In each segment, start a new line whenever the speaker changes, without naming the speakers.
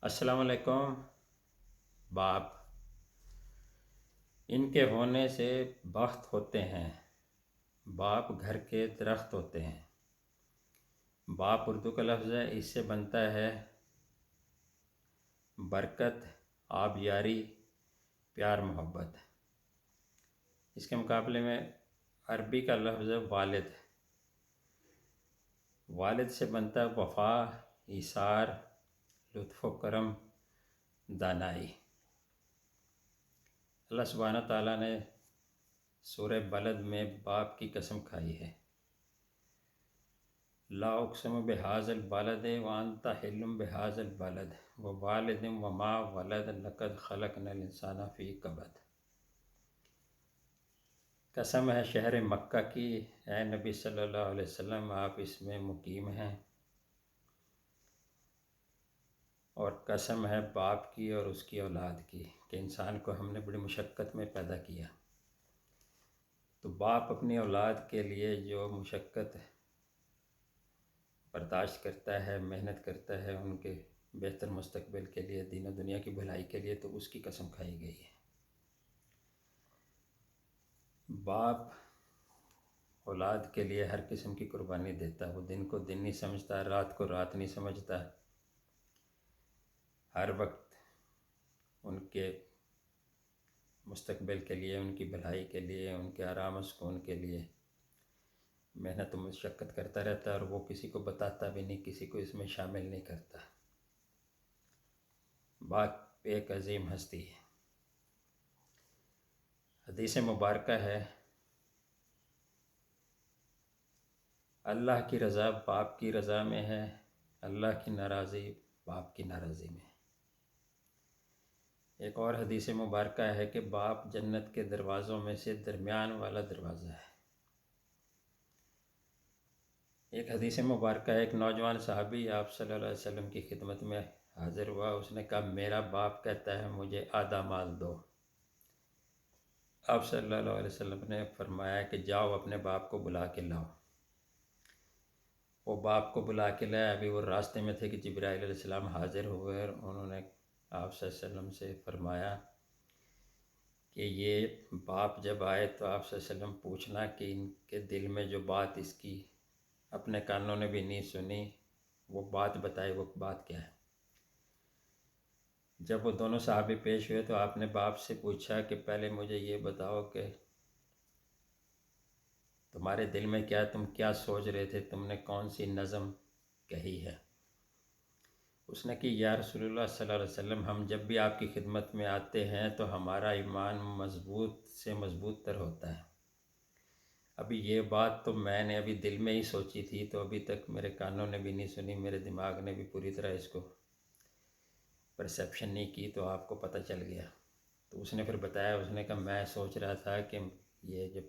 السلام علیکم۔ باپ، ان کے ہونے سے بخت ہوتے ہیں۔ باپ گھر کے درخت ہوتے ہیں۔ باپ اردو کا لفظ ہے، اس سے بنتا ہے برکت، آبیاری، پیار، محبت۔ اس کے مقابلے میں عربی کا لفظ ہے والد۔ والد سے بنتا ہے وفا، ایثار، لطف و کرم، دانائی۔ اللہ سبحانہ تعالیٰ نے سورہ بلد میں باپ کی قسم کھائی ہے۔ لا اقسم بہذا البلد وانت حل بہذا البلد ووالد وما ولد لقد خلقنا الانسان فی کبد۔ قسم ہے شہر مکہ کی، اے نبی صلی اللہ علیہ وسلم آپ اس میں مقیم ہیں، اور قسم ہے باپ کی اور اس کی اولاد کی کہ انسان کو ہم نے بڑی مشقت میں پیدا کیا۔ تو باپ اپنی اولاد کے لیے جو مشقت برداشت کرتا ہے، محنت کرتا ہے ان کے بہتر مستقبل کے لیے، دین و دنیا کی بھلائی کے لیے، تو اس کی قسم کھائی گئی ہے۔ باپ اولاد کے لیے ہر قسم کی قربانی دیتا ہے۔ وہ دن کو دن نہیں سمجھتا، رات کو رات نہیں سمجھتا، ہر وقت ان کے مستقبل کے لیے، ان کی بھلائی کے لیے، ان کے آرام و سکون کے لیے محنت و مشقت کرتا رہتا ہے، اور وہ کسی کو بتاتا بھی نہیں، کسی کو اس میں شامل نہیں کرتا۔ باپ ایک عظیم ہستی ہے۔ حدیث مبارکہ ہے، اللہ کی رضا باپ کی رضا میں ہے، اللہ کی ناراضی باپ کی ناراضی میں ہے۔ ایک اور حدیث مبارکہ ہے کہ باپ جنت کے دروازوں میں سے درمیان والا دروازہ ہے۔ ایک حدیث مبارکہ ہے، ایک نوجوان صحابی آپ صلی اللہ علیہ وسلم کی خدمت میں حاضر ہوا، اس نے کہا میرا باپ کہتا ہے مجھے آدھا مال دو۔ آپ صلی اللہ علیہ وسلم نے فرمایا کہ جاؤ اپنے باپ کو بلا کے لاؤ۔ وہ باپ کو بلا کے لائے، ابھی وہ راستے میں تھے کہ جبرائیل علیہ السلام حاضر ہوئے، اور انہوں نے آپ صلی اللہ علیہ وسلم سے فرمایا کہ یہ باپ جب آئے تو آپ صلی اللہ علیہ وسلم پوچھنا کہ ان کے دل میں جو بات اس کی اپنے کانوں نے بھی نہیں سنی، وہ بات بتائے، وہ بات کیا ہے۔ جب وہ دونوں صحابی پیش ہوئے تو آپ نے باپ سے پوچھا کہ پہلے مجھے یہ بتاؤ کہ تمہارے دل میں کیا، تم کیا سوچ رہے تھے، تم نے کون سی نظم کہی ہے۔ اس نے کہ یا رسول اللہ صلی اللہ علیہ وسلم، ہم جب بھی آپ کی خدمت میں آتے ہیں تو ہمارا ایمان مضبوط سے مضبوط تر ہوتا ہے۔ ابھی یہ بات تو میں نے ابھی دل میں ہی سوچی تھی، تو ابھی تک میرے کانوں نے بھی نہیں سنی، میرے دماغ نے بھی پوری طرح اس کو پرسیپشن نہیں کی، تو آپ کو پتہ چل گیا۔ تو اس نے پھر بتایا، اس نے کہا میں سوچ رہا تھا کہ یہ جب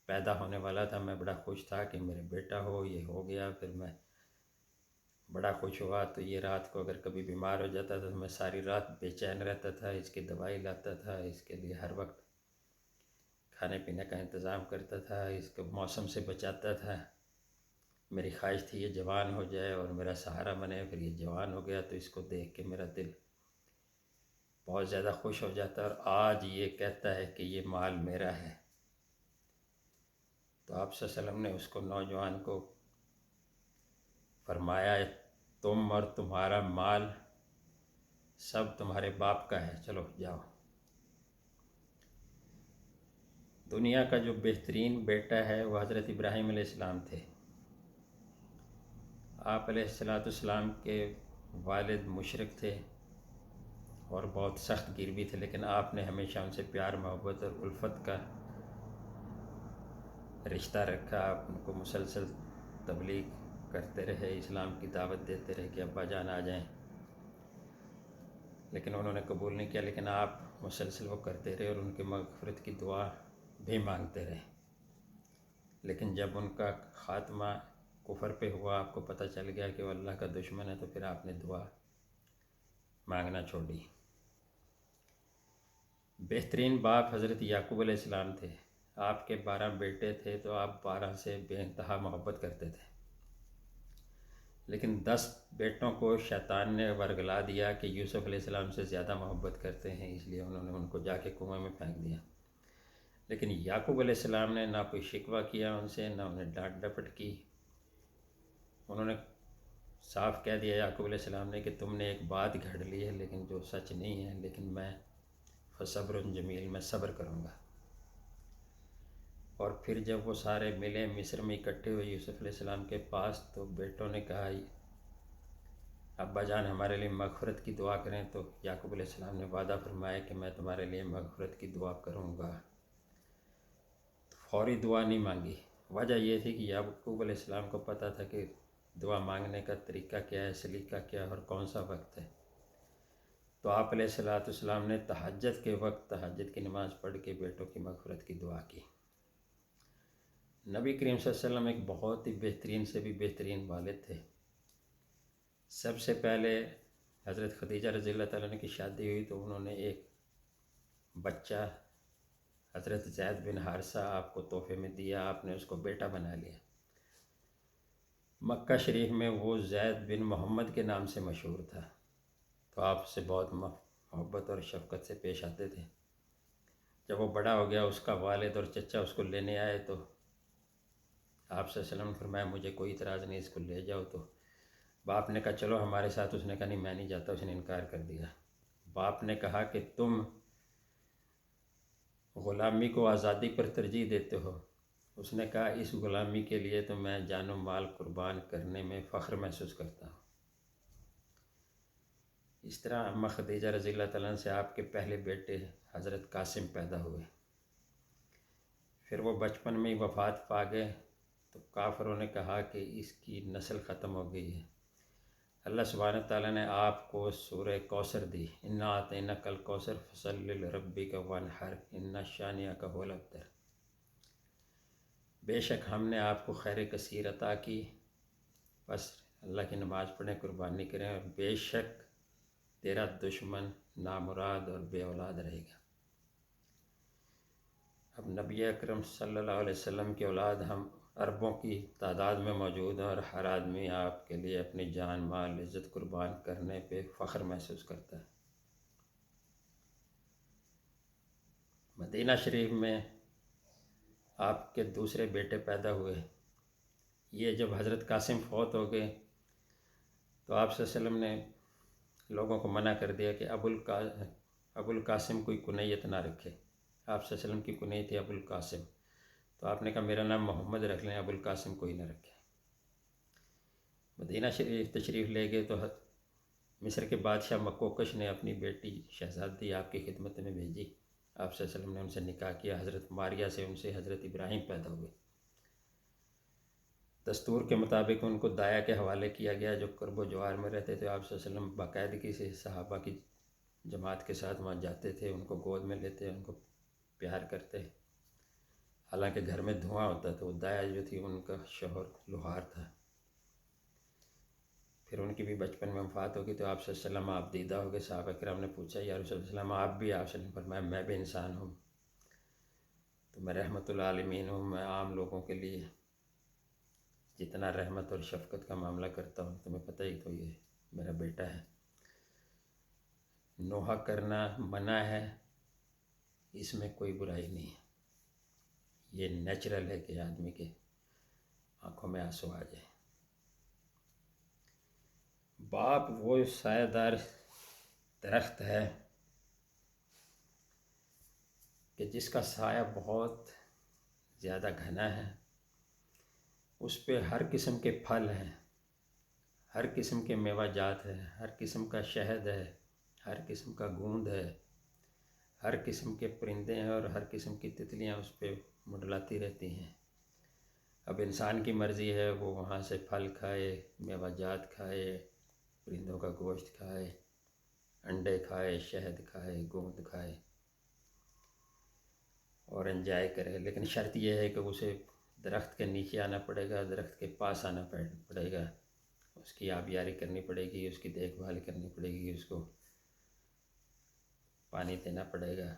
پیدا ہونے والا تھا میں بڑا خوش تھا کہ میرے بیٹا ہو، یہ ہو گیا، پھر میں بڑا خوش ہوا، تو یہ رات کو اگر کبھی بیمار ہو جاتا تھا تو میں ساری رات بے چین رہتا تھا، اس کی دوائی لاتا تھا، اس کے لیے ہر وقت کھانے پینے کا انتظام کرتا تھا، اس کو موسم سے بچاتا تھا۔ میری خواہش تھی یہ جوان ہو جائے اور میرا سہارا بنے، پھر یہ جوان ہو گیا تو اس کو دیکھ کے میرا دل بہت زیادہ خوش ہو جاتا ہے، اور آج یہ کہتا ہے کہ یہ مال میرا ہے۔ تو آپ صلی اللہ علیہ وسلم نے اس کو نوجوان کو فرمایا تم اور تمہارا مال سب تمہارے باپ کا ہے، چلو جاؤ۔ دنیا کا جو بہترین بیٹا ہے وہ حضرت ابراہیم علیہ السلام تھے۔ آپ علیہ السلام کے والد مشرک تھے اور بہت سخت گیر بھی تھے، لیکن آپ نے ہمیشہ ان سے پیار، محبت اور الفت کا رشتہ رکھا۔ آپ ان کو مسلسل تبلیغ کرتے رہے، اسلام کی دعوت دیتے رہے کہ ابا جان آ جائیں، لیکن انہوں نے قبول نہیں کیا، لیکن آپ مسلسل وہ کرتے رہے اور ان کی مغفرت کی دعا بھی مانگتے رہے۔ لیکن جب ان کا خاتمہ کفر پہ ہوا، آپ کو پتہ چل گیا کہ وہ اللہ کا دشمن ہے، تو پھر آپ نے دعا مانگنا چھوڑی۔ بہترین باپ حضرت یعقوب علیہ السلام تھے۔ آپ کے 12 بیٹے تھے تو آپ 12 سے بے انتہا محبت کرتے تھے، لیکن 10 بیٹوں کو شیطان نے ورگلا دیا کہ یوسف علیہ السلام سے زیادہ محبت کرتے ہیں، اس لیے انہوں نے ان کو جا کے کنویں میں پھینک دیا۔ لیکن یعقوب علیہ السلام نے نہ کوئی شکوہ کیا ان سے، نہ انہیں ڈانٹ ڈپٹ کی۔ انہوں نے صاف کہہ دیا یعقوب علیہ السلام نے کہ تم نے ایک بات گھڑ لی ہے لیکن جو سچ نہیں ہے، لیکن میں فصبر جمیل، میں صبر کروں گا۔ اور پھر جب وہ سارے ملے مصر میں اکٹھے ہوئے یوسف علیہ السلام کے پاس، تو بیٹوں نے کہا ابا جان ہمارے لیے مغفرت کی دعا کریں، تو یعقوب علیہ السلام نے وعدہ فرمایا کہ میں تمہارے لیے مغفرت کی دعا کروں گا۔ فوری دعا نہیں مانگی۔ وجہ یہ تھی کہ یعقوب علیہ السلام کو پتہ تھا کہ دعا مانگنے کا طریقہ کیا ہے، سلیقہ کیا ہے اور کون سا وقت ہے۔ تو آپ علیہ السلام نے تہجد کے وقت تہجد کی نماز پڑھ کے بیٹوں کی مغفرت کی دعا کی۔ نبی کریم صلی اللہ علیہ وسلم ایک بہت ہی بہترین سے بھی بہترین والد تھے۔ سب سے پہلے حضرت خدیجہ رضی اللہ تعالیٰ عنہ کی شادی ہوئی تو انہوں نے ایک بچہ حضرت زید بن حارثہ آپ کو تحفے میں دیا، آپ نے اس کو بیٹا بنا لیا۔ مکہ شریف میں وہ زید بن محمد کے نام سے مشہور تھا، تو آپ سے بہت محبت اور شفقت سے پیش آتے تھے۔ جب وہ بڑا ہو گیا، اس کا والد اور چچا اس کو لینے آئے تو آپ صلی اللہ علیہ وسلم نے فرمایا مجھے کوئی اعتراض نہیں، اس کو لے جاؤ۔ تو باپ نے کہا چلو ہمارے ساتھ، اس نے کہا نہیں میں نہیں جاتا، اس نے انکار کر دیا۔ باپ نے کہا کہ تم غلامی کو آزادی پر ترجیح دیتے ہو، اس نے کہا اس غلامی کے لیے تو میں جان و مال قربان کرنے میں فخر محسوس کرتا ہوں۔ اس طرح اماں خدیجہ رضی اللہ تعالیٰ عنہ سے آپ کے پہلے بیٹے حضرت قاسم پیدا ہوئے۔ پھر وہ بچپن میں ہی وفات پا گئے تو کافروں نے کہا کہ اس کی نسل ختم ہو گئی ہے۔ اللہ سبحانہ تعالیٰ نے آپ کو سورہ کوثر دی، انا اعطیناک الکوثر فصلی لربک وانحر ان شانئک هو الابتر۔ بے شک ہم نے آپ کو خیر کثیر عطا کی، بس اللہ کی نماز پڑھیں، قربانی کریں، اور بے شک تیرا دشمن نامراد اور بے اولاد رہے گا۔ اب نبی اکرم صلی اللہ علیہ وسلم کی اولاد ہم اربوں کی تعداد میں موجود ہیں، اور ہر آدمی آپ کے لیے اپنی جان مال عزت قربان کرنے پہ فخر محسوس کرتا ہے۔ مدینہ شریف میں آپ کے دوسرے بیٹے پیدا ہوئے۔ یہ جب حضرت قاسم فوت ہو گئے تو آپ صلی اللہ علیہ وسلم نے لوگوں کو منع کر دیا کہ ابو القاسم کوئی کنیت نہ رکھے۔ آپ صلی اللہ علیہ وسلم کی کنیت تھی ابو القاسم، تو آپ نے کہا میرا نام محمد رکھ لیں، ابو القاسم کوئی نہ رکھے۔ مدینہ شریف تشریف لے گئے تو مصر کے بادشاہ مکوکش نے اپنی بیٹی شہزادی آپ کی خدمت میں بھیجی۔ آپ صلی اللہ علیہ وسلم نے ان سے نکاح کیا، حضرت ماریہ سے ان سے حضرت ابراہیم پیدا ہوئے۔ دستور کے مطابق ان کو دایا کے حوالے کیا گیا جو قرب و جوار میں رہتے تھے۔ آپ صلی اللہ علیہ وسلم باقاعدگی سے صحابہ کی جماعت کے ساتھ وہاں جاتے تھے، ان کو گود میں لیتے، ان کو پیار کرتے۔ حالانکہ گھر میں دھواں ہوتا تھا، وہ دایا جو تھی ان کا شوہر لوہار تھا۔ پھر ان کی بھی بچپن میں وفات ہو گئی تو آپ صلی اللہ علیہ وسلم آپ دیدہ ہو گئے۔ صحابہ کرام نے پوچھا یا رسول اللہ وسلم آپ بھی؟ آپ صلی اللہ علیہ وسلم فرمایا میں بھی انسان ہوں، تو میں رحمت العالمین ہوں، میں عام لوگوں کے لیے جتنا رحمت اور شفقت کا معاملہ کرتا ہوں تمہیں پتہ ہی، تو یہ میرا بیٹا ہے۔ نوحہ کرنا منع ہے، اس میں کوئی برائی نہیں ہے، یہ نیچرل ہے کہ آدمی کے آنکھوں میں آنسو آ جائے۔ باپ وہ سایہ دار درخت ہے کہ جس کا سایہ بہت زیادہ گھنا ہے، اس پہ ہر قسم کے پھل ہیں، ہر قسم کے میوہ جات ہیں، ہر قسم کا شہد ہے، ہر قسم کا گوند ہے، ہر قسم کے پرندے ہیں اور ہر قسم کی تتلیاں اس پہ منڈلاتی رہتی ہیں۔ اب انسان کی مرضی ہے وہ وہاں سے پھل کھائے، میوہ جات کھائے، پرندوں کا گوشت کھائے، انڈے کھائے، شہد کھائے، گوند کھائے اور انجوائے کرے، لیکن شرط یہ ہے کہ اسے درخت کے نیچے آنا پڑے گا، درخت کے پاس آنا پڑے گا، اس کی آبیاری کرنی پڑے گی، اس کی دیکھ بھال کرنی پڑے گی، اس کو پانی دینا پڑے گا۔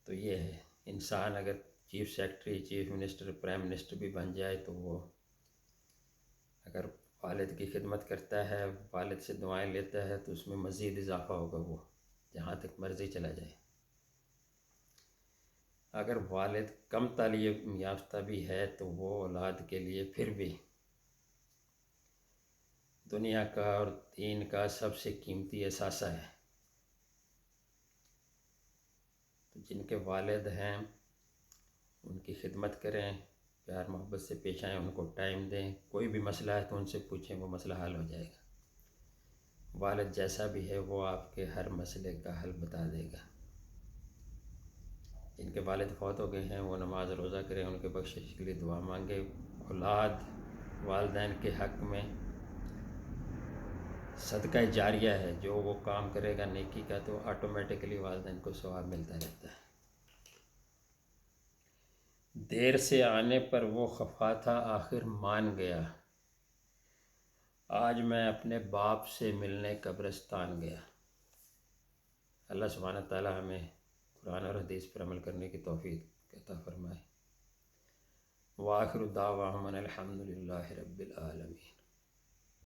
تو یہ ہے، انسان اگر chief secretary, chief minister, prime minister بھی بن جائے تو وہ اگر والد کی خدمت کرتا ہے، والد سے دعائیں لیتا ہے، تو اس میں مزید اضافہ ہوگا، وہ جہاں تک مرضی چلا جائے۔ اگر والد کم تعلیم یافتہ بھی ہے تو وہ اولاد کے لیے پھر بھی دنیا کا اور دین کا سب سے قیمتی اثاثہ ہے۔ تو جن کے والد ہیں ان کی خدمت کریں، پیار محبت سے پیش آئیں، ان کو ٹائم دیں، کوئی بھی مسئلہ ہے تو ان سے پوچھیں، وہ مسئلہ حل ہو جائے گا۔ والد جیسا بھی ہے وہ آپ کے ہر مسئلے کا حل بتا دے گا۔ جن کے والد فوت ہو گئے ہیں وہ نماز روزہ کریں، ان کے بخشش کے لیے دعا مانگے۔ اولاد والدین کے حق میں صدقہ جاریہ ہے، جو وہ کام کرے گا نیکی کا تو آٹومیٹکلی والدین کو ثواب ملتا رہتا ہے۔ دیر سے آنے پر وہ خفا تھا، آخر مان گیا، آج میں اپنے باپ سے ملنے قبرستان گیا۔ اللہ سبحانہ تعالی ہمیں قرآن اور حدیث پر عمل کرنے کی توفیق عطا فرمائے۔ وآخر دعواہم ان الحمد للہ رب العالمین۔